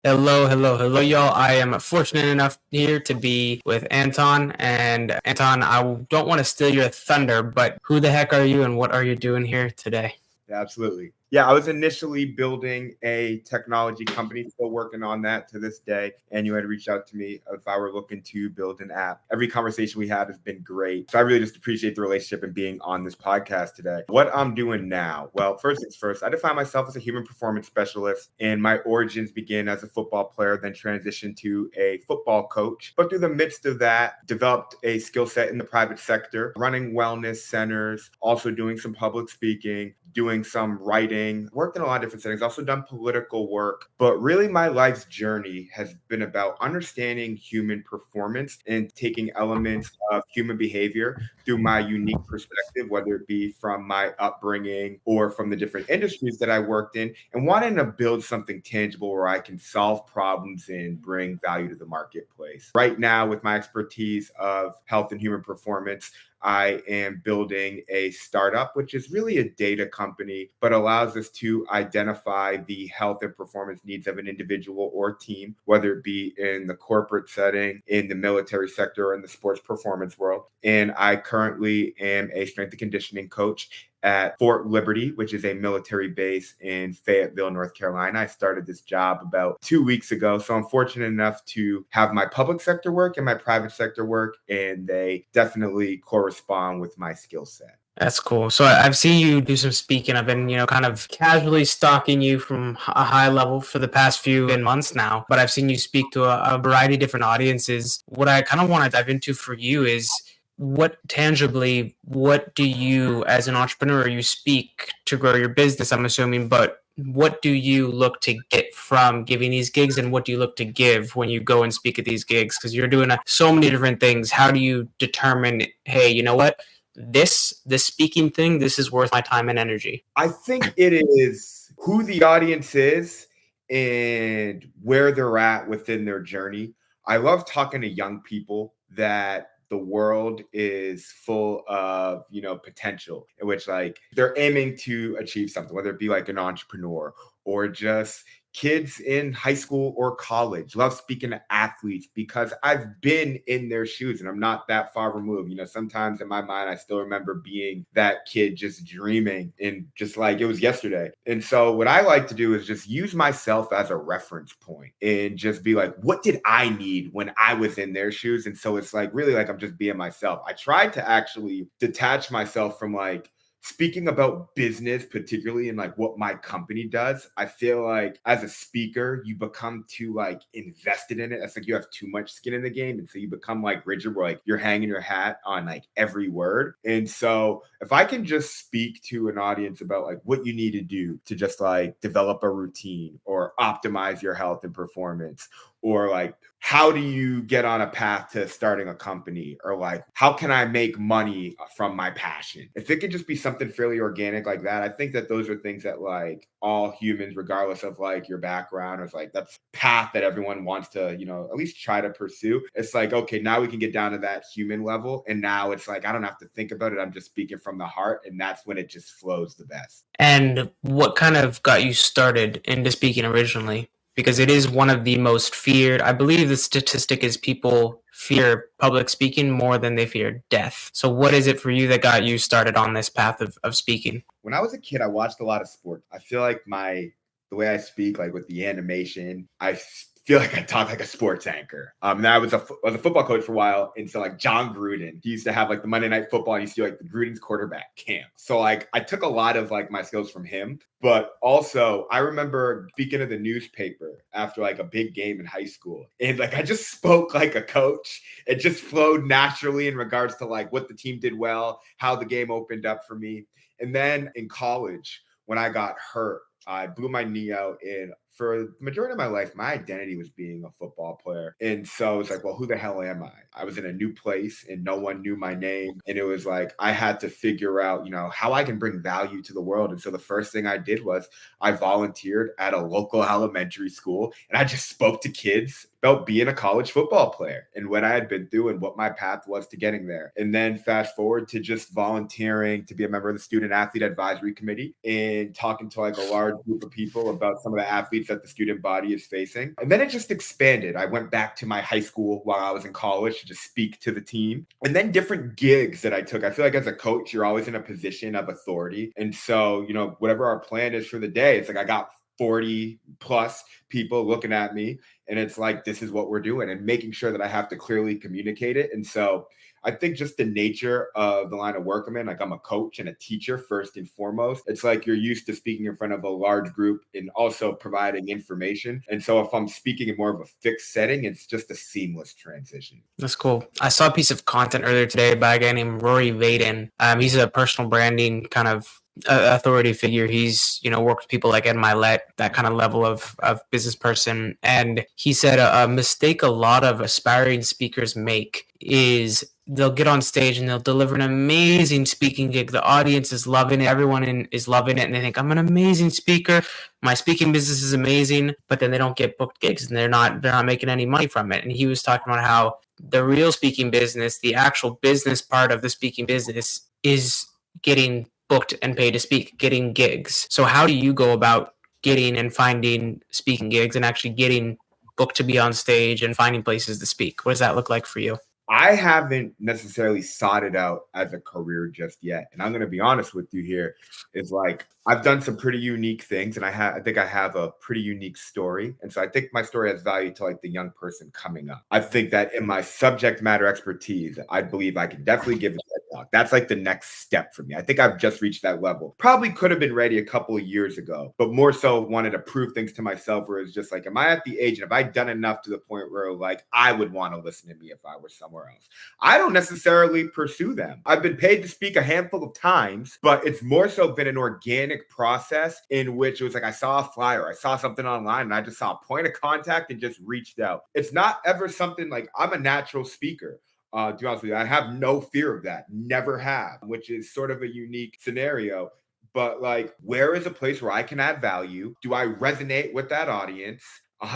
Hello, y'all. I am fortunate enough here to be with Anton. And Anton, I don't want to steal your thunder, but who the heck are you and what are you doing here today? Absolutely. Yeah, I was initially building a technology company, still working on that to this day. And you had reached out to me if I were looking to build an app. Every conversation we had has been great. So I really just appreciate the relationship and being on this podcast today. What I'm doing now, well, first things first, I define myself as a human performance specialist, and my origins begin as a football player, then transitioned to a football coach. But through the midst of that, developed a skill set in the private sector, running wellness centers, also doing some public speaking, doing some writing, worked in a lot of different settings, also done political work. But really, my life's journey has been about understanding human performance and taking elements of human behavior through my unique perspective, whether it be from my upbringing or from the different industries that I worked in, and wanting to build something tangible where I can solve problems and bring value to the marketplace. Right now, with my expertise of health and human performance, I am building a startup, which is really a data company, but allows us to identify the health and performance needs of an individual or team, whether it be in the corporate setting, in the military sector, or in the sports performance world. And I currently am a strength and conditioning coach at Fort Liberty, which is a military base in Fayetteville, North Carolina. I started this job about 2 weeks ago. So I'm fortunate enough to have my public sector work and my private sector work, and they definitely correspond with my skill set. That's cool. So I've seen you do some speaking. I've been, kind of casually stalking you from a high level for the past few months now, but I've seen you speak to a variety of different audiences. What I kind of want to dive into for you is what do you as an entrepreneur, you speak to grow your business, I'm assuming, but what do you look to get from giving these gigs and what do you look to give when you go and speak at these gigs? Because you're doing so many different things. How do you determine, hey, you know what? This speaking thing, this is worth my time and energy? I think it is who the audience is and where they're at within their journey. I love talking to young people that the world is full of, potential in which like they're aiming to achieve something, whether it be like an entrepreneur or just kids in high school or college. Love speaking to athletes because I've been in their shoes and I'm not that far removed. Sometimes in my mind, I still remember being that kid just dreaming and just like it was yesterday. And so what I like to do is just use myself as a reference point and just be like, what did I need when I was in their shoes? And so it's like really like I'm just being myself. I tried to actually detach myself from like speaking about business, particularly in like what my company does. I feel like as a speaker, you become too like invested in it. It's like you have too much skin in the game. And so you become like rigid where like you're hanging your hat on like every word. And so if I can just speak to an audience about like what you need to do to just like develop a routine or optimize your health and performance, or like how do you get on a path to starting a company, or like how can I make money from my passion? If it could just be something fairly organic like that, I think that those are things that like all humans, regardless of like your background, is like that's path that everyone wants to, at least try to pursue. It's like, okay, now we can get down to that human level. And now it's like, I don't have to think about it. I'm just speaking from the heart. And that's when it just flows the best. And what kind of got you started into speaking originally? Because it is one of the most feared. I believe the statistic is people fear public speaking more than they fear death. So what is it for you that got you started on this path of speaking? When I was a kid, I watched a lot of sports. I feel like the way I speak, like with the animation, I feel like I talk like a sports anchor. And I was a football coach for a while. And so like John Gruden, he used to have like the Monday Night Football. And he used to do like the Gruden's quarterback camp. So like I took a lot of like my skills from him. But also I remember speaking to the newspaper after like a big game in high school. And like I just spoke like a coach. It just flowed naturally in regards to like what the team did well, how the game opened up for me. And then in college, when I got hurt, I blew my knee out, and for the majority of my life, my identity was being a football player. And so it's like, well, who the hell am I? I was in a new place and no one knew my name. And it was like, I had to figure out, how I can bring value to the world. And so the first thing I did was I volunteered at a local elementary school, and I just spoke to kids about being a college football player and what I had been through and what my path was to getting there. And then fast forward to just volunteering to be a member of the Student Athlete Advisory Committee and talking to like a large group of people about some of the athletes that the student body is facing. And then it just expanded. I went back to my high school while I was in college to just speak to the team. And then different gigs that I took. I feel like as a coach, you're always in a position of authority. And so, whatever our plan is for the day, it's like I got 40 plus people looking at me, and it's like, this is what we're doing, and making sure that I have to clearly communicate it. And so I think just the nature of the line of work I'm in, like I'm a coach and a teacher first and foremost. It's like you're used to speaking in front of a large group and also providing information. And so if I'm speaking in more of a fixed setting, it's just a seamless transition. That's cool. I saw a piece of content earlier today by a guy named Rory Vaden. He's a personal branding kind of authority figure. He's, worked with people like Ed Milet, that kind of level of business person. And he said a mistake a lot of aspiring speakers make is they'll get on stage and they'll deliver an amazing speaking gig. The audience is loving it. Everyone is loving it. And they think, I'm an amazing speaker. My speaking business is amazing. But then they don't get booked gigs and they're not making any money from it. And he was talking about how the real speaking business, the actual business part of the speaking business, is getting booked and paid to speak, getting gigs. So how do you go about getting and finding speaking gigs and actually getting booked to be on stage and finding places to speak? What does that look like for you? I haven't necessarily sought it out as a career just yet. And I'm going to be honest with you here, is like, I've done some pretty unique things, and I think I have a pretty unique story. And so I think my story has value to like the young person coming up. I think that in my subject matter expertise, I believe I can definitely give a TED talk. That's like the next step for me. I think I've just reached that level. Probably could have been ready a couple of years ago, but more so wanted to prove things to myself, where it's just like, am I at the age and have I done enough to the point where like I would want to listen to me if I were somewhere else? I don't necessarily pursue them. I've been paid to speak a handful of times, but it's more so been an organic process in which it was like I saw a flyer, I saw something online, and I just saw a point of contact and just reached out. It's not ever something like I'm a natural speaker. To be honest with you, I have no fear of that. Never have, which is sort of a unique scenario. But like, where is a place where I can add value? Do I resonate with that audience?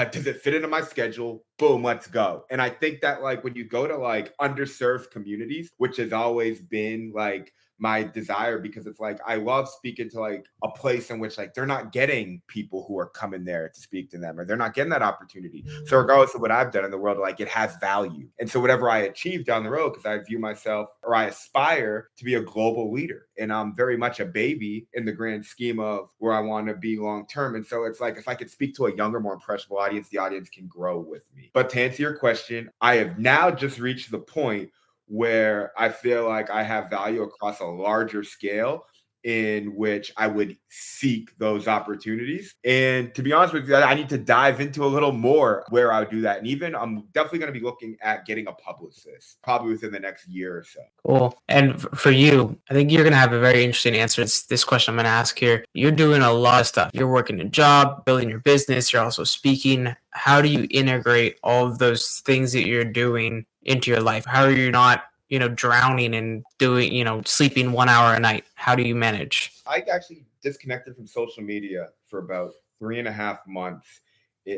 Does it fit into my schedule? Boom, let's go. And I think that like when you go to like underserved communities, which has always been like my desire, because it's like I love speaking to like a place in which like they're not getting people who are coming there to speak to them, or they're not getting that opportunity. So regardless of what I've done in the world, like it has value. And so whatever I achieve down the road, because I view myself, or I aspire to be a global leader, and I'm very much a baby in the grand scheme of where I want to be long term. And so it's like if I could speak to a younger, more impressionable audience, the audience can grow with me. But to answer your question, I have now just reached the point where I feel like I have value across a larger scale in which I would seek those opportunities. And to be honest with you, I need to dive into a little more where I would do that. And even I'm definitely going to be looking at getting a publicist probably within the next year or so. Cool. And for you, I think you're going to have a very interesting answer to this question I'm going to ask here. You're doing a lot of stuff. You're working a job, building your business. You're also speaking. How do you integrate all of those things that you're doing into your life? How are you not drowning and doing, sleeping 1 hour a night? How do you manage? I actually disconnected from social media for about 3.5 months.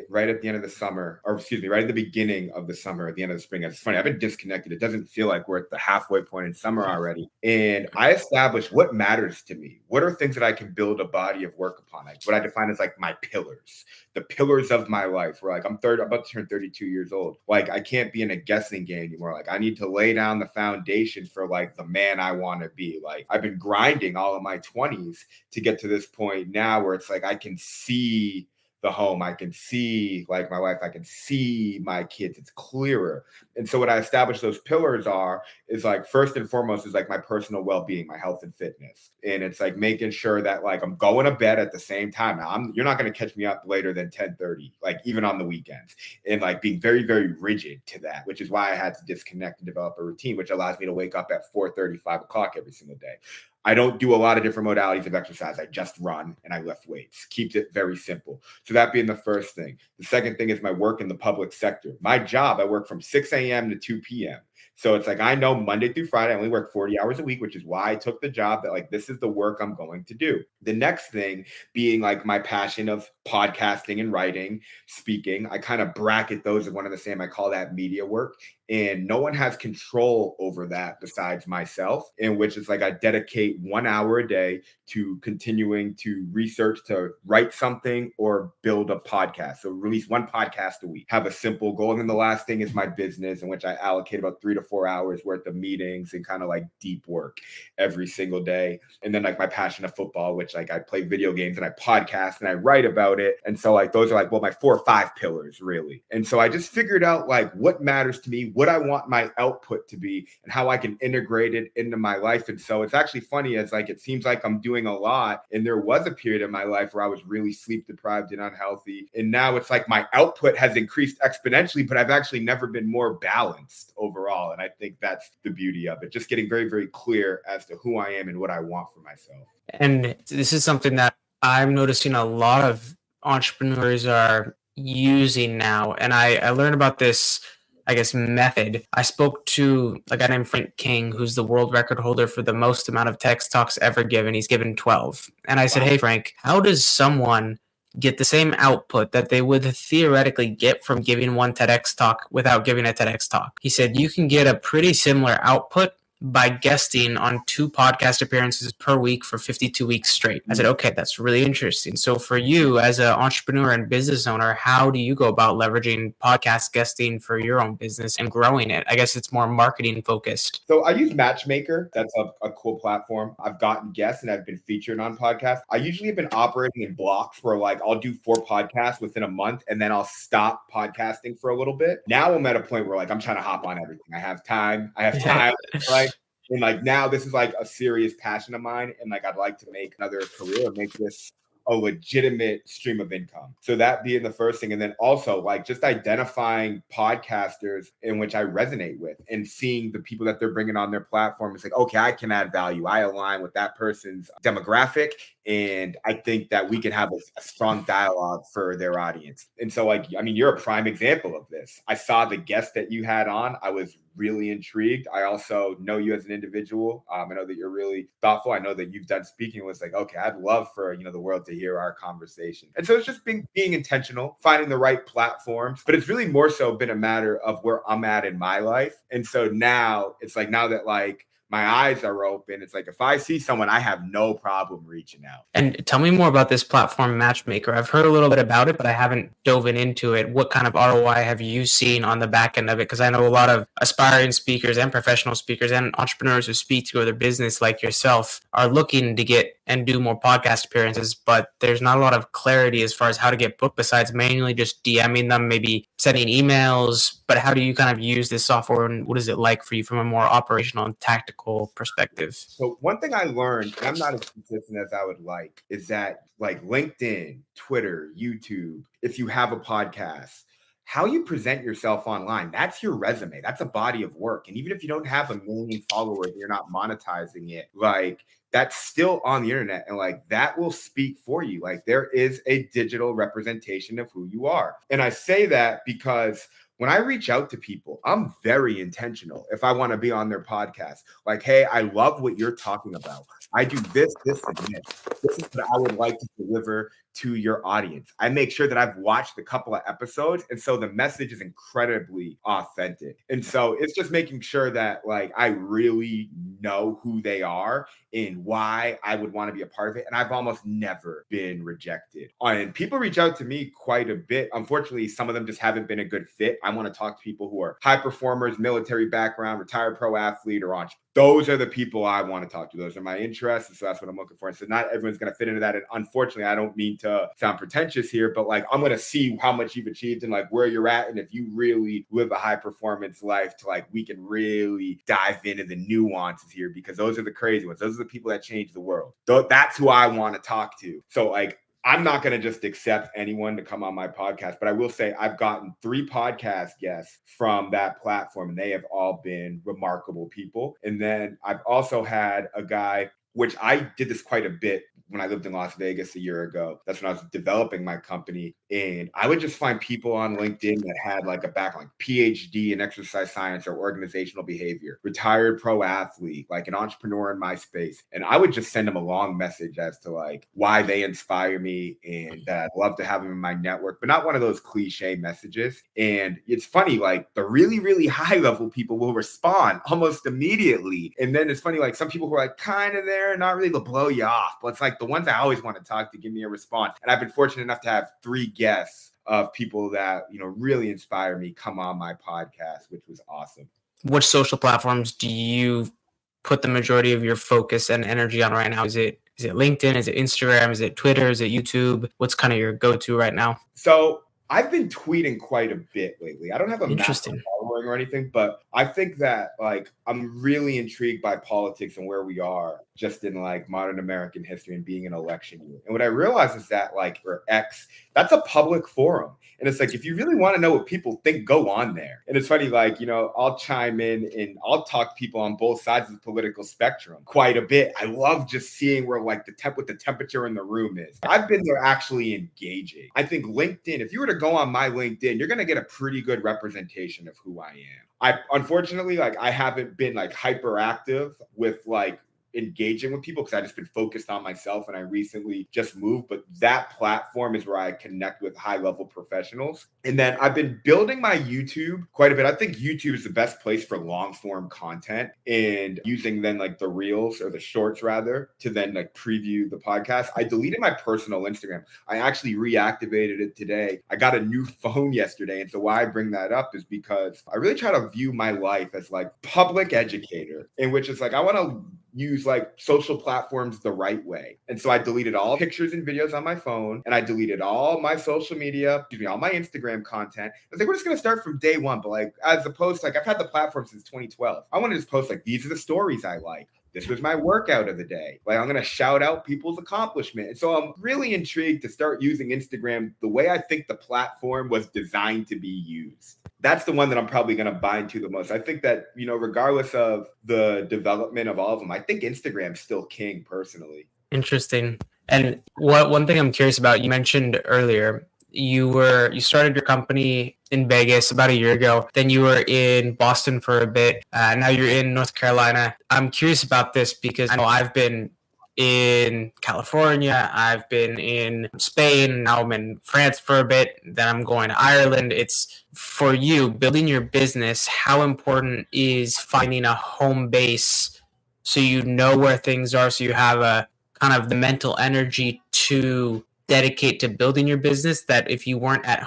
Right at the end of the summer, or excuse me, right at the beginning of the summer, at the end of the spring. It's funny, I've been disconnected. It doesn't feel like we're at the halfway point in summer already. And I established what matters to me. What are things that I can build a body of work upon? Like what I define as like my pillars, the pillars of my life. Where like I'm about to turn 32 years old. Like I can't be in a guessing game anymore. Like I need to lay down the foundation for like the man I want to be. Like I've been grinding all of my 20s to get to this point now where it's like I can see the home. I can see like my wife, I can see my kids. It's clearer. And so what I established those pillars is like, first and foremost is like my personal well-being, my health and fitness. And it's like making sure that like I'm going to bed at the same time. Now you're not going to catch me up later than 10:30, like even on the weekends, and like being very, very rigid to that, which is why I had to disconnect and develop a routine, which allows me to wake up at 4:30, 5 o'clock every single day. I don't do a lot of different modalities of exercise. I just run and I lift weights. Keeps it very simple. So that being the first thing. The second thing is my work in the public sector. My job, I work from 6 a.m. to 2 p.m. So it's like I know Monday through Friday, I only work 40 hours a week, which is why I took the job that like this is the work I'm going to do. The next thing being like my passion of podcasting and writing, speaking. I kind of bracket those as one and the same. I call that media work. And no one has control over that besides myself, in which it's like I dedicate 1 hour a day to continuing to research, to write something or build a podcast. So release one podcast a week, have a simple goal. And then the last thing is my business, in which I allocate about 3 to 4 hours worth of meetings and kind of like deep work every single day. And then like my passion of football, which like I play video games and I podcast and I write about it. And so like those are like, well, my 4 or 5 pillars really. And so I just figured out like what matters to me, what I want my output to be, and how I can integrate it into my life. And so it's actually funny, as like it seems like I'm doing a lot, and there was a period in my life where I was really sleep deprived and unhealthy, and now it's like my output has increased exponentially, but I've actually never been more balanced overall. And I think that's the beauty of it, just getting very, very clear as to who I am and what I want for myself. And this is something that I'm noticing a lot of entrepreneurs are using now. And I learned about this, I guess, method. I spoke to a guy named Frank King, who's the world record holder for the most amount of TEDx talks ever given. He's given 12. And I said, hey, Frank, how does someone get the same output that they would theoretically get from giving one TEDx talk without giving a TEDx talk? He said, you can get a pretty similar output by guesting on 2 podcast appearances per week for 52 weeks straight. I said, okay, that's really interesting. So for you as an entrepreneur and business owner, how do you go about leveraging podcast guesting for your own business and growing it? I guess it's more marketing focused. So I use Matchmaker. That's a cool platform. I've gotten guests and I've been featured on podcasts. I usually have been operating in blocks where like I'll do 4 podcasts within a month and then I'll stop podcasting for a little bit. Now I'm at a point where like I'm trying to hop on everything. I have time, right? And like now this is like a serious passion of mine. And like I'd like to make another career, make this a legitimate stream of income. So that being the first thing. And then also like just identifying podcasters in which I resonate with and seeing the people that they're bringing on their platform. It's like, okay, I can add value. I align with that person's demographic. And I think that we can have a strong dialogue for their audience. And so like, I mean, you're a prime example of this. I saw the guest that you had on. I was really intrigued. I also know you as an individual. I know that you're really thoughtful. I know that you've done speaking. It was like, okay, I'd love for, the world to hear our conversation. And so it's just being intentional, finding the right platforms, but it's really more so been a matter of where I'm at in my life. And so now it's like, now that like my eyes are open, it's like if I see someone, I have no problem reaching out. And tell me more about this platform Matchmaker. I've heard a little bit about it, but I haven't dove into it. What kind of ROI have you seen on the back end of it? Because I know a lot of aspiring speakers and professional speakers and entrepreneurs who speak to other business like yourself are looking to get and do more podcast appearances, but there's not a lot of clarity as far as how to get booked besides manually just DMing them, maybe sending emails. But how do you kind of use this software, and what is it like for you from a more operational and tactical perspective? So one thing I learned, and I'm not as consistent as I would like, is that like LinkedIn, Twitter, YouTube, if you have a podcast, how you present yourself online, that's your resume. That's a body of work. And even if you don't have 1 million followers, you're not monetizing it, like that's still on the internet. And like that will speak for you. Like there is a digital representation of who you are. And I say that because when I reach out to people, I'm very intentional. If I want to be on their podcast, like, hey, I love what you're talking about. I do this, and this. This is what I would like to deliver to your audience. I make sure that I've watched a couple of episodes. And so the message is incredibly authentic. And so it's just making sure that like I really know who they are and why I would want to be a part of it. And I've almost never been rejected. And people reach out to me quite a bit. Unfortunately, some of them just haven't been a good fit. I want to talk to people who are high performers, military background, retired pro athlete, or entrepreneur. Those are the people I want to talk to. Those are my interests. And so that's what I'm looking for. And so not everyone's going to fit into that. And unfortunately, I don't mean to sound pretentious here, but like I'm going to see how much you've achieved and like where you're at. And if you really live a high performance life, to like we can really dive into the nuances here, because those are the crazy ones. Those are the people that change the world. That's who I want to talk to. So like I'm not going to just accept anyone to come on my podcast, but I will say I've gotten 3 podcast guests from that platform, and they have all been remarkable people. And then I've also had a guy which I did this quite a bit when I lived in Las Vegas a year ago. That's when I was developing my company. And I would just find people on LinkedIn that had like a background, like PhD in exercise science or organizational behavior, retired pro athlete, like an entrepreneur in my space. And I would just send them a long message as to like why they inspire me and that I'd love to have them in my network, but not one of those cliche messages. And it's funny, like the really, really high level people will respond almost immediately. And then it's funny, like some people who are like kind of there, not really to blow you off, but it's like the ones I always want to talk to give me a response. And I've been fortunate enough to have 3 guests of people that, you know, really inspire me come on my podcast, which was awesome. Which social platforms do you put the majority of your focus and energy on right now? Is it LinkedIn? Is it Instagram? Is it Twitter? Is it YouTube? What's kind of your go-to right now? So I've been tweeting quite a bit lately. I don't have a massive Interesting. following or anything, but I think that like I'm really intrigued by politics and where we are just in like modern American history and being an election year. And what I realize is that like for X, that's a public forum. And it's like, if you really want to know what people think, go on there. And it's funny, like, you know, I'll chime in and I'll talk to people on both sides of the political spectrum quite a bit. I love just seeing where like what the temperature in the room is. I've been there actually engaging. I think LinkedIn, if you were to go on my LinkedIn, you're going to get a pretty good representation of who I am. I unfortunately, like, I haven't been like hyperactive with like engaging with people because I've just been focused on myself and I recently just moved. But that platform is where I connect with high level professionals. And then I've been building my YouTube quite a bit. I think YouTube is the best place for long form content and using then like the reels or the shorts rather to then like preview the podcast. I deleted my personal Instagram. I actually reactivated it today. I got a new phone yesterday. And so why I bring that up is because I really try to view my life as like public educator, in which is like, I want to use like social platforms the right way. And so I deleted all pictures and videos on my phone and I deleted all my social media, all my Instagram content. I was like, we're just going to start from day one. But like, as opposed to like, I've had the platform since 2012. I want to just post like, these are the stories I like. This was my workout of the day. Like, I'm going to shout out people's accomplishment. And so I'm really intrigued to start using Instagram the way I think the platform was designed to be used. That's the one that I'm probably going to bind to the most. I think that, you know, regardless of the development of all of them, I think Instagram's still king personally. Interesting. And one thing I'm curious about, you mentioned earlier, you started your company in Vegas about a year ago. Then you were in Boston for a bit. Now you're in North Carolina. I'm curious about this because I know I've been in California, I've been in Spain, now I'm in France for a bit, then I'm going to Ireland. It's for you, building your business, how important is finding a home base so you know where things are, so you have a kind of the mental energy to dedicate to building your business, that if you weren't at a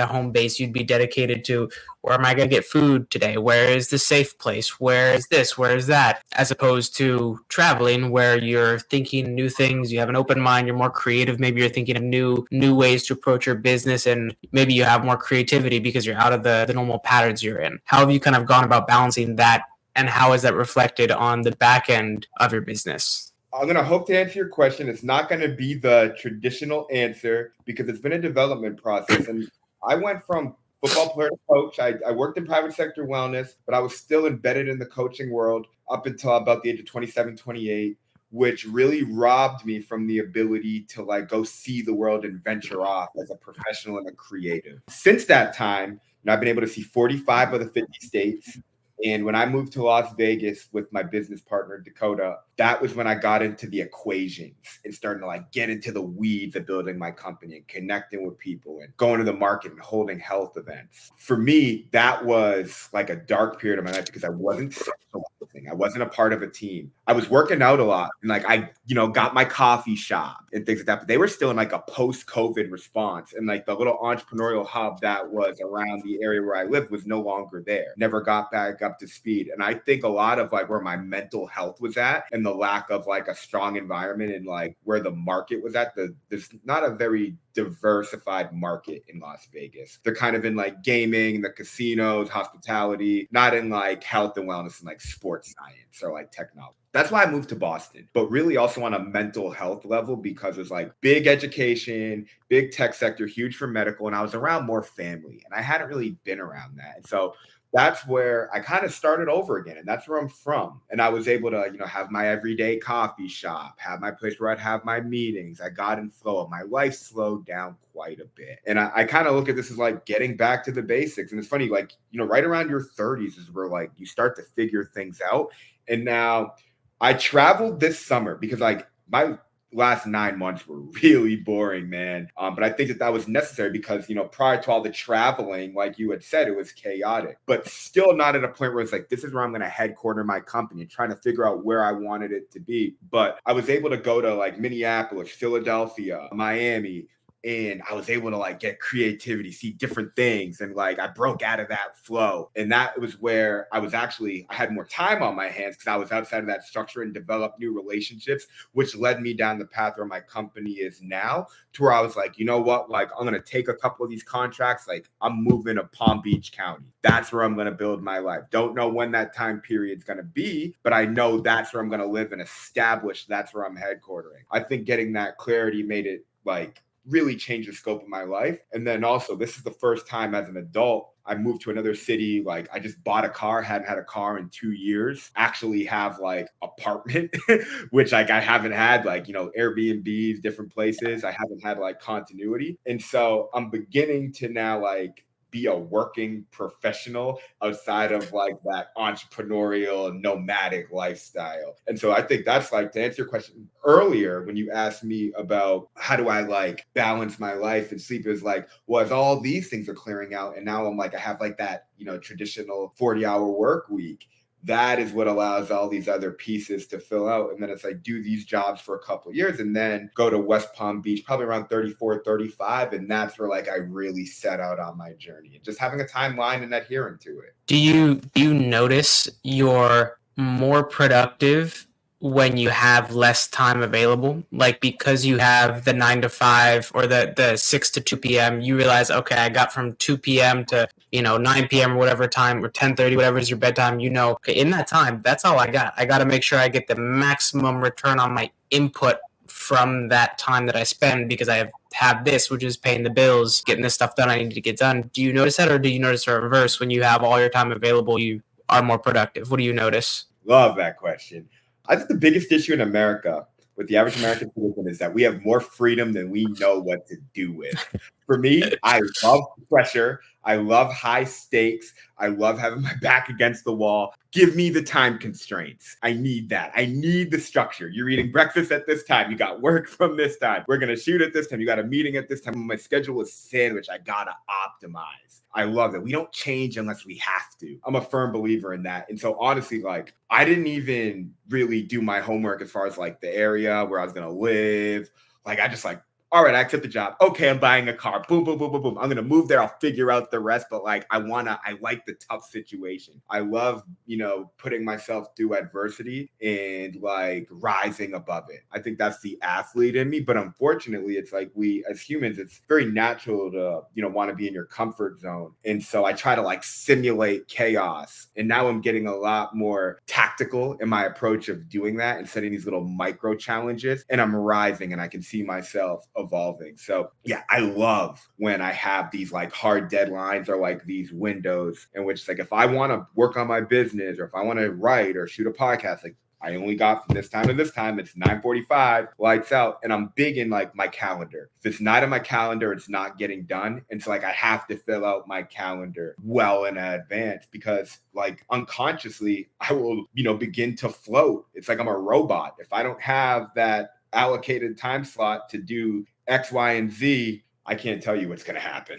home base, you'd be dedicated to, where am I going to get food today? Where is the safe place? Where is this? Where is that? As opposed to traveling where you're thinking new things, you have an open mind, you're more creative. Maybe you're thinking of new ways to approach your business, and maybe you have more creativity because you're out of the normal patterns you're in. How have you kind of gone about balancing that, and how is that reflected on the back end of your business? I'm going to hope to answer your question. It's not going to be the traditional answer because it's been a development process. And I went from football player to coach. I worked in private sector wellness, but I was still embedded in the coaching world up until about the age of 27, 28, which really robbed me from the ability to like go see the world and venture off as a professional and a creative. Since that time, I've been able to see 45 of the 50 states. And when I moved to Las Vegas with my business partner, Dakota, that was when I got into the equations and starting to like get into the weeds of building my company and connecting with people and going to the market and holding health events. For me, that was like a dark period of my life because I wasn't socializing. I wasn't a part of a team. I was working out a lot and like I, got my coffee shop and things like that, but they were still in like a post-COVID response. And like the little entrepreneurial hub that was around the area where I lived was no longer there. Never got back up to speed. And I think a lot of like where my mental health was at and the lack of like a strong environment and like where the market was at, there's not a very diversified market in Las Vegas. They're kind of in like gaming, the casinos, hospitality, not in like health and wellness and like sports science or like technology. that's why I moved to Boston, but really also on a mental health level, because it's like big education, big tech sector, huge for medical. And I was around more family and I hadn't really been around that. And so that's where I kind of started over again. And that's where I'm from. And I was able to, have my everyday coffee shop, have my place where I'd have my meetings. I got in flow. My life slowed down quite a bit. And I kind of look at this as like getting back to the basics. And it's funny, like, right around your 30s is where like you start to figure things out. And now I traveled this summer because like my last 9 months were really boring, man. But I think that was necessary because, prior to all the traveling, like you had said, it was chaotic, but still not at a point where it's like, this is where I'm going to headquarter my company, trying to figure out where I wanted it to be. But I was able to go to like Minneapolis, Philadelphia, Miami, and I was able to like get creativity, see different things. And like, I broke out of that flow. And that was where I had more time on my hands because I was outside of that structure and developed new relationships, which led me down the path where my company is now, to where I was like, you know what, like I'm going to take a couple of these contracts. Like I'm moving to Palm Beach County. That's where I'm going to build my life. Don't know when that time period is going to be, but I know that's where I'm going to live and establish. That's where I'm headquartering. I think getting that clarity made it like really changed the scope of my life. And then also, this is the first time as an adult I moved to another city. Like I just bought a car, hadn't had a car in 2 years, actually have like apartment, which like I haven't had, like, Airbnbs, different places. I haven't had like continuity. And so I'm beginning to now like be a working professional outside of like that entrepreneurial nomadic lifestyle. And so I think that's like, to answer your question earlier, when you asked me about how do I like balance my life and sleep, is like, as all these things are clearing out. And now I'm like, I have like that, traditional 40-hour work week. That is what allows all these other pieces to fill out. And then it's like, do these jobs for a couple of years and then go to West Palm Beach, probably around 34, 35. And that's where like I really set out on my journey, and just having a timeline and adhering to it. Do you notice you're more productive when you have less time available? Like because you have the 9 to 5 or the 6 to 2 p.m., you realize, okay, I got from 2 p.m. to 9 p.m. or whatever time, or 10:30, whatever is your bedtime, okay, in that time, that's all I got. I got to make sure I get the maximum return on my input from that time that I spend, because I have this, which is paying the bills, getting this stuff done I need to get done. Do you notice that, or do you notice the reverse? When you have all your time available, you are more productive? What do you notice? Love that question. I think the biggest issue in America with the average American citizen is that we have more freedom than we know what to do with. For me, I love pressure. I love high stakes. I love having my back against the wall. Give me the time constraints. I need that. I need the structure. You're eating breakfast at this time. You got work from this time. We're going to shoot at this time. You got a meeting at this time. My schedule is sandwiched. I got to optimize. I love that. We don't change unless we have to. I'm a firm believer in that. And so honestly, like I didn't even really do my homework as far as like the area where I was going to live. Like I just like, all right, I accept the job. Okay, I'm buying a car. Boom, boom, boom, boom, boom. I'm going to move there. I'll figure out the rest. But like, I like the tough situation. I love, putting myself through adversity and like rising above it. I think that's the athlete in me. But unfortunately, it's like we as humans, it's very natural to, want to be in your comfort zone. And so I try to like simulate chaos. And now I'm getting a lot more tactical in my approach of doing that and setting these little micro challenges. And I'm rising and I can see myself evolving. So yeah, I love when I have these like hard deadlines or like these windows in which like if I want to work on my business or if I want to write or shoot a podcast, like I only got from this time to this time, it's 9:45, lights out. And I'm big in like my calendar. If it's not in my calendar, it's not getting done. And so like I have to fill out my calendar well in advance, because like unconsciously I will, begin to float. It's like I'm a robot. If I don't have that allocated time slot to do X, Y, and Z, I can't tell you what's going to happen.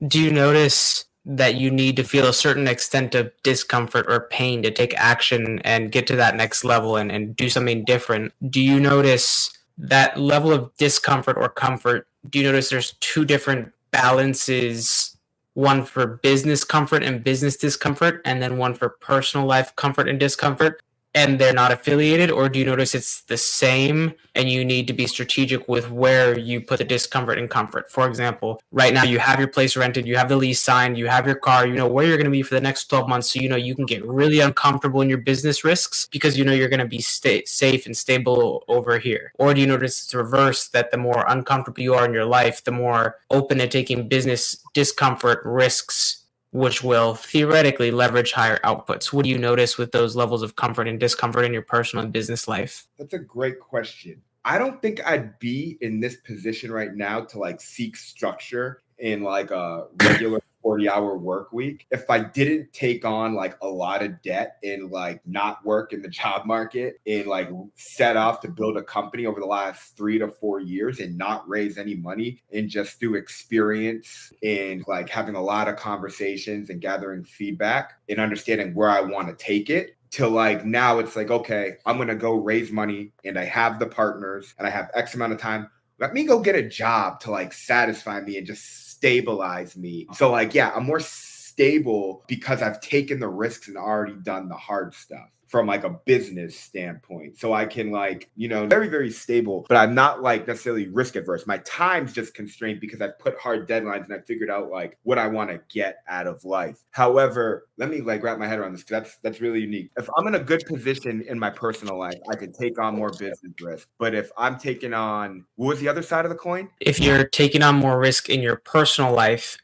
Do you notice that you need to feel a certain extent of discomfort or pain to take action and get to that next level and do something different? Do you notice that level of discomfort or comfort? Do you notice there's two different balances, one for business comfort and business discomfort, and then one for personal life comfort and discomfort? and they're not affiliated, or do you notice it's the same and you need to be strategic with where you put the discomfort and comfort? For example, right now you have your place rented, you have the lease signed, you have your car, you know where you're going to be for the next 12 months. So, you know, you can get really uncomfortable in your business risks because you know you're going to be safe and stable over here. Or do you notice it's reverse, that the more uncomfortable you are in your life, the more open to taking business discomfort risks, which will theoretically leverage higher outputs? What do you notice with those levels of comfort and discomfort in your personal and business life? That's a great question. I don't think I'd be in this position right now to like seek structure in like a regular 40-hour work week if I didn't take on like a lot of debt and like not work in the job market and like set off to build a company over the last 3 to 4 years and not raise any money, and just through experience and like having a lot of conversations and gathering feedback and understanding where I want to take it, to like now it's like, okay, I'm going to go raise money and I have the partners and I have X amount of time. Let me go get a job to like satisfy me and just stabilize me. So like, yeah, I'm more stable because I've taken the risks and already done the hard stuff from like a business standpoint. So I can like, you know, very, very stable, but I'm not like necessarily risk adverse. My time's just constrained because I've put hard deadlines and I figured out like what I want to get out of life. However, let me like wrap my head around this, because that's really unique. If I'm in a good position in my personal life, I can take on more business risk. But if I'm taking on, what was the other side of the coin? If you're taking on more risk in your personal life,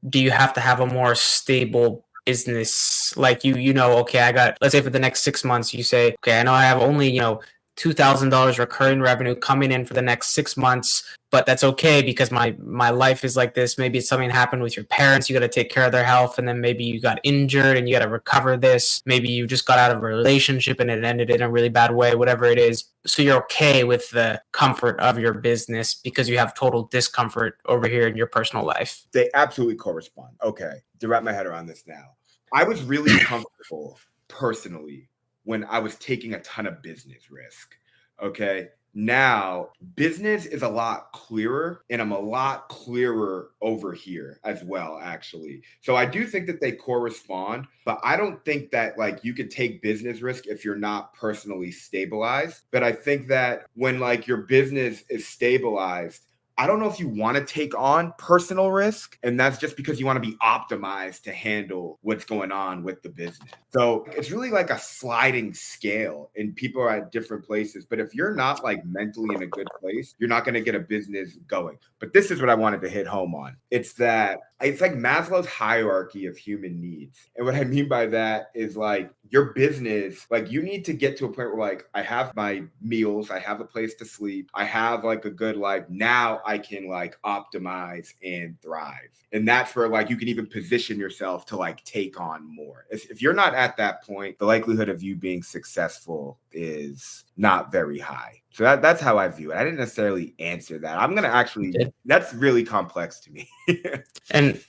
do you have to have a more stable business? Like you know, okay, I got, let's say for the next 6 months, you say, okay, I know I have only, you know, $2,000 recurring revenue coming in for the next 6 months, but that's okay because my life is like this. Maybe it's something happened with your parents, you got to take care of their health, and then maybe you got injured and you got to recover this. Maybe you just got out of a relationship and it ended in a really bad way, whatever it is. So you're okay with the comfort of your business because you have total discomfort over here in your personal life. They absolutely correspond. Okay, to wrap my head around this now, I was really comfortable personally when I was taking a ton of business risk. Okay. Now, business is a lot clearer, and I'm a lot clearer over here as well, actually. So I do think that they correspond, but I don't think that like you could take business risk if you're not personally stabilized. But I think that when like your business is stabilized, I don't know if you want to take on personal risk, and that's just because you want to be optimized to handle what's going on with the business. So it's really like a sliding scale, and people are at different places. But if you're not like mentally in a good place, you're not going to get a business going. But this is what I wanted to hit home on. It's like Maslow's hierarchy of human needs. And what I mean by that is like your business, like you need to get to a point where like I have my meals, I have a place to sleep, I have like a good life. Now I can like optimize and thrive. And that's where like you can even position yourself to like take on more. If you're not at that point, the likelihood of you being successful is not very high. So that's how I view it. I didn't necessarily answer that. I'm going to actually, that's really complex to me. And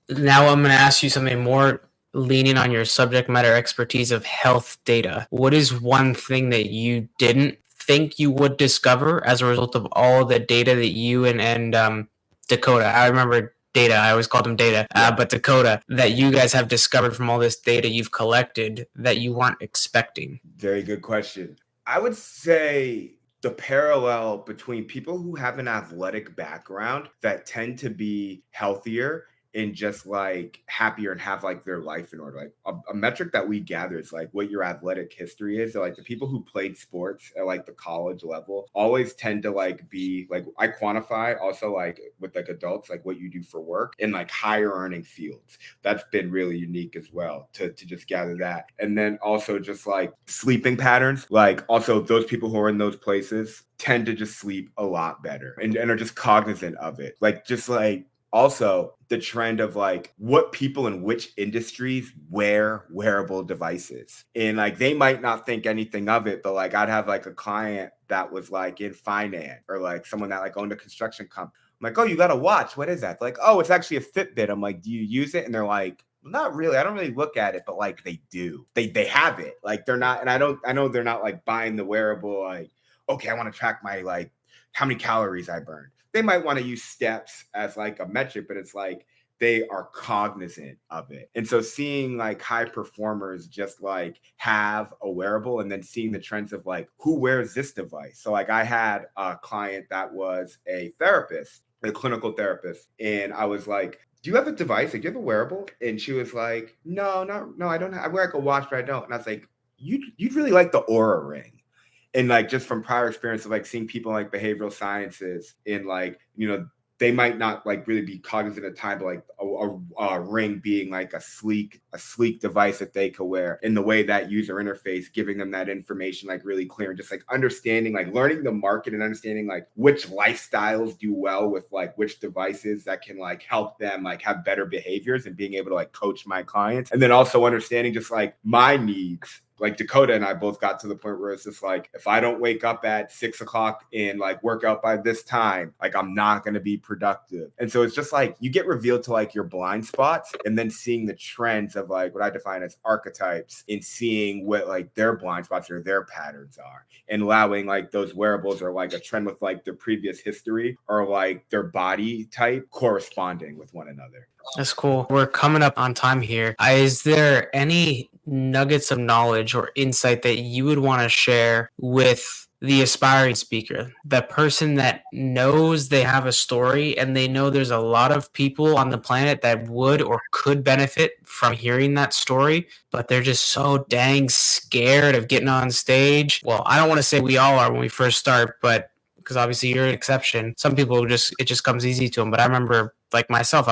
now I'm going to ask you something more leaning on your subject matter expertise of health data. What is one thing that you didn't think you would discover as a result of all the data that you and Dakota, I remember Data, I always called him Data, but Dakota, that you guys have discovered from all this data you've collected that you weren't expecting? Very good question. I would say the parallel between people who have an athletic background that tend to be healthier and just like happier and have like their life in order. Like a metric that we gather is like what your athletic history is. So like the people who played sports at like the college level always tend to like be like, I quantify also like with like adults, like what you do for work in like higher earning fields. That's been really unique as well to just gather that. And then also just like sleeping patterns, like also those people who are in those places tend to just sleep a lot better and are just cognizant of it. Like just like, also, the trend of like what people in which industries wear wearable devices. And like they might not think anything of it, but like I'd have like a client that was like in finance or like someone that like owned a construction company. I'm like, oh, you got a watch. What is that? They're like, oh, it's actually a Fitbit. I'm like, do you use it? And they're like, not really. I don't really look at it, but like they do. They have it. Like they're not, and I know they're not like buying the wearable, like, okay, I want to track my like how many calories I burned. They might want to use steps as like a metric, but it's like they are cognizant of it. And so seeing like high performers just like have a wearable and then seeing the trends of like who wears this device. So like I had a client that was a therapist, a clinical therapist, and I was like, do you have a device? Like, do you have a wearable? And she was like, no, I don't I wear like a watch, but I don't. And I was like, you'd really like the Aura Ring. And like just from prior experience of like seeing people in like behavioral sciences in like, they might not like really be cognizant of time, but like a ring being like a sleek device that they could wear, in the way that user interface, giving them that information like really clear, and just like understanding, like learning the market and understanding like which lifestyles do well with like which devices that can like help them like have better behaviors, and being able to like coach my clients. And then also understanding just like my needs. Like Dakota and I both got to the point where it's just like, if I don't wake up at 6 o'clock and like work out by this time, like I'm not going to be productive. And so it's just like you get revealed to like your blind spots, and then seeing the trends of like what I define as archetypes, and seeing what like their blind spots or their patterns are, and allowing like those wearables or like a trend with like their previous history or like their body type corresponding with one another. That's cool. We're coming up on time here. Is there any nuggets of knowledge or insight that you would want to share with the aspiring speaker, the person that knows they have a story and they know there's a lot of people on the planet that would or could benefit from hearing that story, but they're just so dang scared of getting on stage? Well, I don't want to say we all are when we first start, but because obviously you're an exception. Some people it just comes easy to them. But I remember, like myself,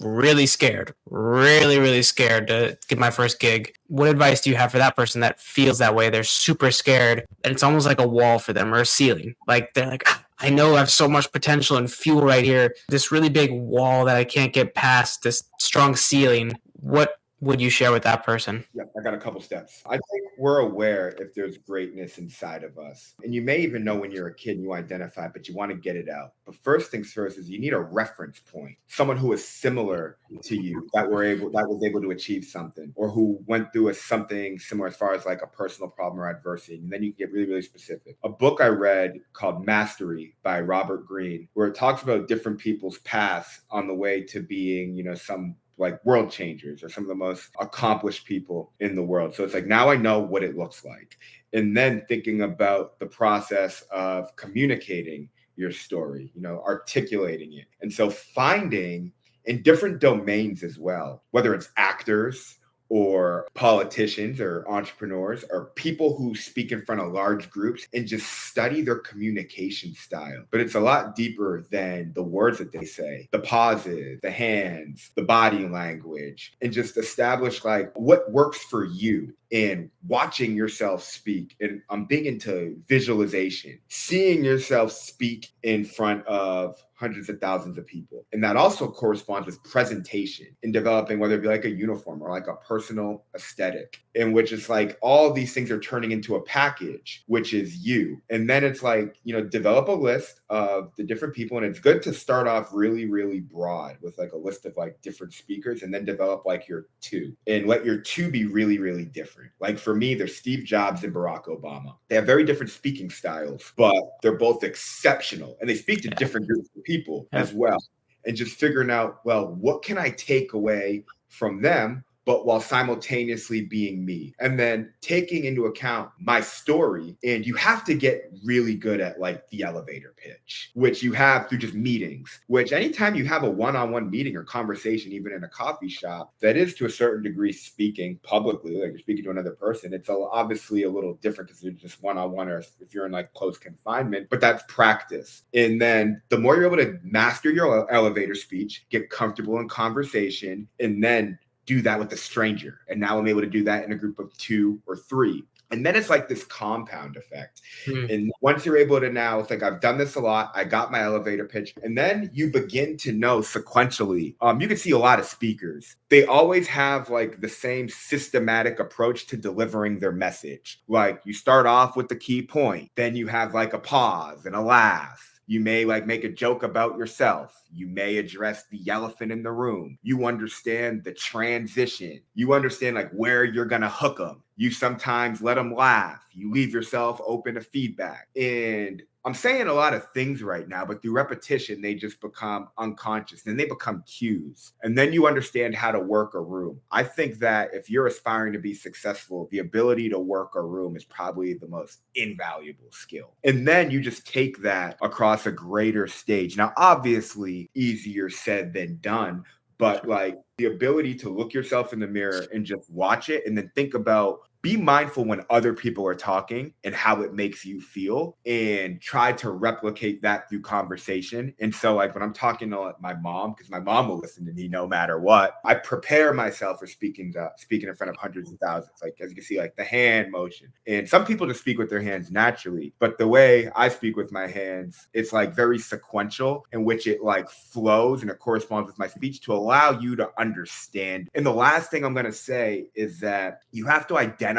really scared, really scared to get my first gig. What advice do you have for that person that feels that way? They're super scared, and it's almost like a wall for them or a ceiling. Like they're like, I know I have so much potential and fuel right here. This really big wall that I can't get past, this strong ceiling. What would you share with that person? Yeah, I got a couple steps. I think we're aware if there's greatness inside of us. And you may even know when you're a kid and you identify, but you want to get it out. But first things first is you need a reference point, someone who is similar to you that was able to achieve something, or who went through something similar as far as like a personal problem or adversity. And then you can get really specific. A book I read called Mastery by Robert Greene, where it talks about different people's paths on the way to being, some like world changers or some of the most accomplished people in the world. So it's like, now I know what it looks like. And then thinking about the process of communicating your story, articulating it. And so finding in different domains as well, whether it's actors or politicians or entrepreneurs or people who speak in front of large groups, and just study their communication style. But it's a lot deeper than the words that they say, the pauses, the hands, the body language, and just establish like what works for you. And watching yourself speak. And I'm big into visualization, seeing yourself speak in front of hundreds of thousands of people. And that also corresponds with presentation in developing, whether it be like a uniform or like a personal aesthetic, in which it's like all of these things are turning into a package, which is you. And then it's like, develop a list of the different people. And it's good to start off really broad with like a list of like different speakers, and then develop like your two, and let your two be really different. Like for me, there's Steve Jobs and Barack Obama. They have very different speaking styles, but they're both exceptional, and they speak to different groups of people as well. And just figuring out, well, what can I take away from them, but while simultaneously being me, and then taking into account my story. And you have to get really good at like the elevator pitch, which you have through just meetings, which anytime you have a one-on-one meeting or conversation, even in a coffee shop, that is to a certain degree speaking publicly, like you're speaking to another person. It's obviously a little different because you're just one-on-one, or if you're in like close confinement, but that's practice. And then the more you're able to master your elevator speech, get comfortable in conversation, and then do that with a stranger. And now I'm able to do that in a group of 2 or 3. And then it's like this compound effect. And once you're able to now, it's like, I've done this a lot. I got my elevator pitch. And then you begin to know sequentially. You can see a lot of speakers. They always have like the same systematic approach to delivering their message. Like you start off with the key point. Then you have like a pause and a laugh. You may like make a joke about yourself. You may address the elephant in the room. You understand the transition. You understand like where you're going to hook them. You sometimes let them laugh. You leave yourself open to feedback. And I'm saying a lot of things right now, but through repetition, they just become unconscious and they become cues. And then you understand how to work a room. I think that if you're aspiring to be successful, the ability to work a room is probably the most invaluable skill. And then you just take that across a greater stage. Now, obviously, easier said than done, but like the ability to look yourself in the mirror and just watch it and then think about, be mindful when other people are talking and how it makes you feel, and try to replicate that through conversation. And so like when I'm talking to like, my mom, because my mom will listen to me no matter what, I prepare myself for speaking in front of hundreds of thousands. Like as you can see, like the hand motion. And some people just speak with their hands naturally, but the way I speak with my hands, it's like very sequential in which it like flows and it corresponds with my speech to allow you to understand. And the last thing I'm going to say is that you have to identify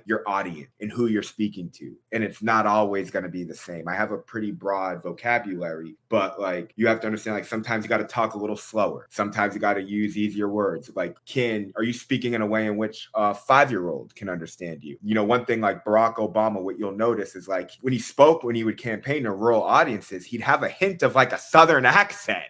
your audience and who you're speaking to. And it's not always going to be the same. I have a pretty broad vocabulary, but like you have to understand, like sometimes you got to talk a little slower. Sometimes you got to use easier words. Like, are you speaking in a way in which a 5-year-old can understand you? You know, one thing like Barack Obama, what you'll notice is like when he would campaign to rural audiences, he'd have a hint of like a Southern accent,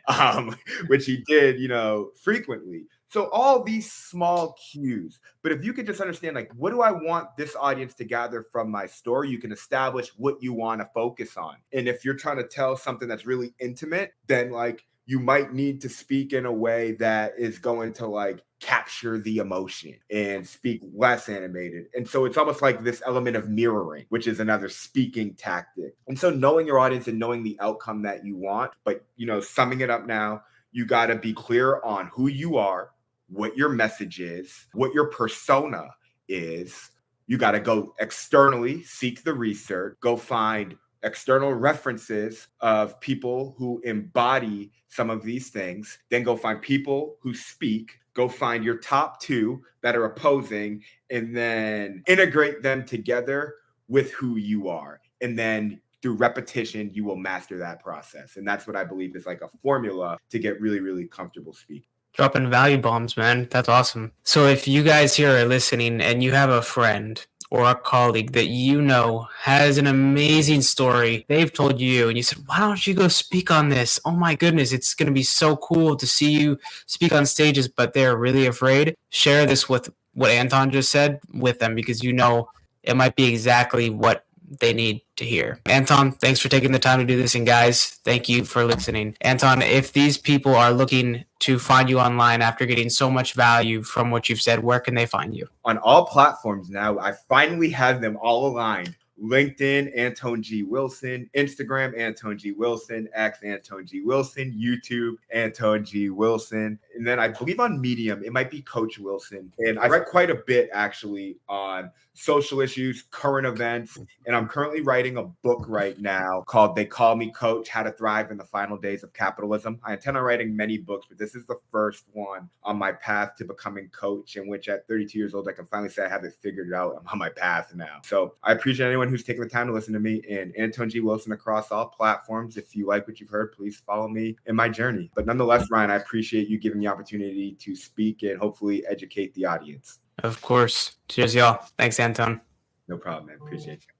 which he did, you know, frequently. So all these small cues, but if you could just understand, like, what do I want this audience to gather from my story? You can establish what you want to focus on. And if you're trying to tell something that's really intimate, then like you might need to speak in a way that is going to like capture the emotion and speak less animated. And so it's almost like this element of mirroring, which is another speaking tactic. And so knowing your audience and knowing the outcome that you want, but, you know, summing it up now, you got to be clear on who you are, what your message is, what your persona is. You got to go externally, seek the research, go find external references of people who embody some of these things, then go find people who speak, go find your top 2 that are opposing, and then integrate them together with who you are. And then through repetition, you will master that process. And that's what I believe is like a formula to get really, really comfortable speaking. Dropping value bombs, man. That's awesome. So if you guys here are listening and you have a friend or a colleague that you know has an amazing story they've told you and you said, why don't you go speak on this? Oh my goodness, it's going to be so cool to see you speak on stages, but they're really afraid. Share this with what Anton just said with them, because you know it might be exactly what they need to hear. Anton, thanks for taking the time to do this. And guys, thank you for listening. Anton, if these people are looking to find you online after getting so much value from what you've said, where can they find you? On all platforms now. I finally have them all aligned. LinkedIn, Antone G. Wilson, Instagram, Antone G. Wilson, X, Antone G. Wilson, YouTube, Antone G. Wilson. And then I believe on Medium, it might be Coach Wilson. And I write quite a bit actually on social issues, current events. And I'm currently writing a book right now called They Call Me Coach, How to Thrive in the Final Days of Capitalism. I intend on writing many books, but this is the first one on my path to becoming coach, in which at 32 years old, I can finally say I have it figured out. I'm on my path now. So I appreciate anyone who's taking the time to listen to me, and Antone G. Wilson across all platforms. If you like what you've heard, please follow me in my journey. But nonetheless, Ryan, I appreciate you giving me the opportunity to speak and hopefully educate the audience. Of course. Cheers, y'all. Thanks, Anton. No problem, man. Appreciate you.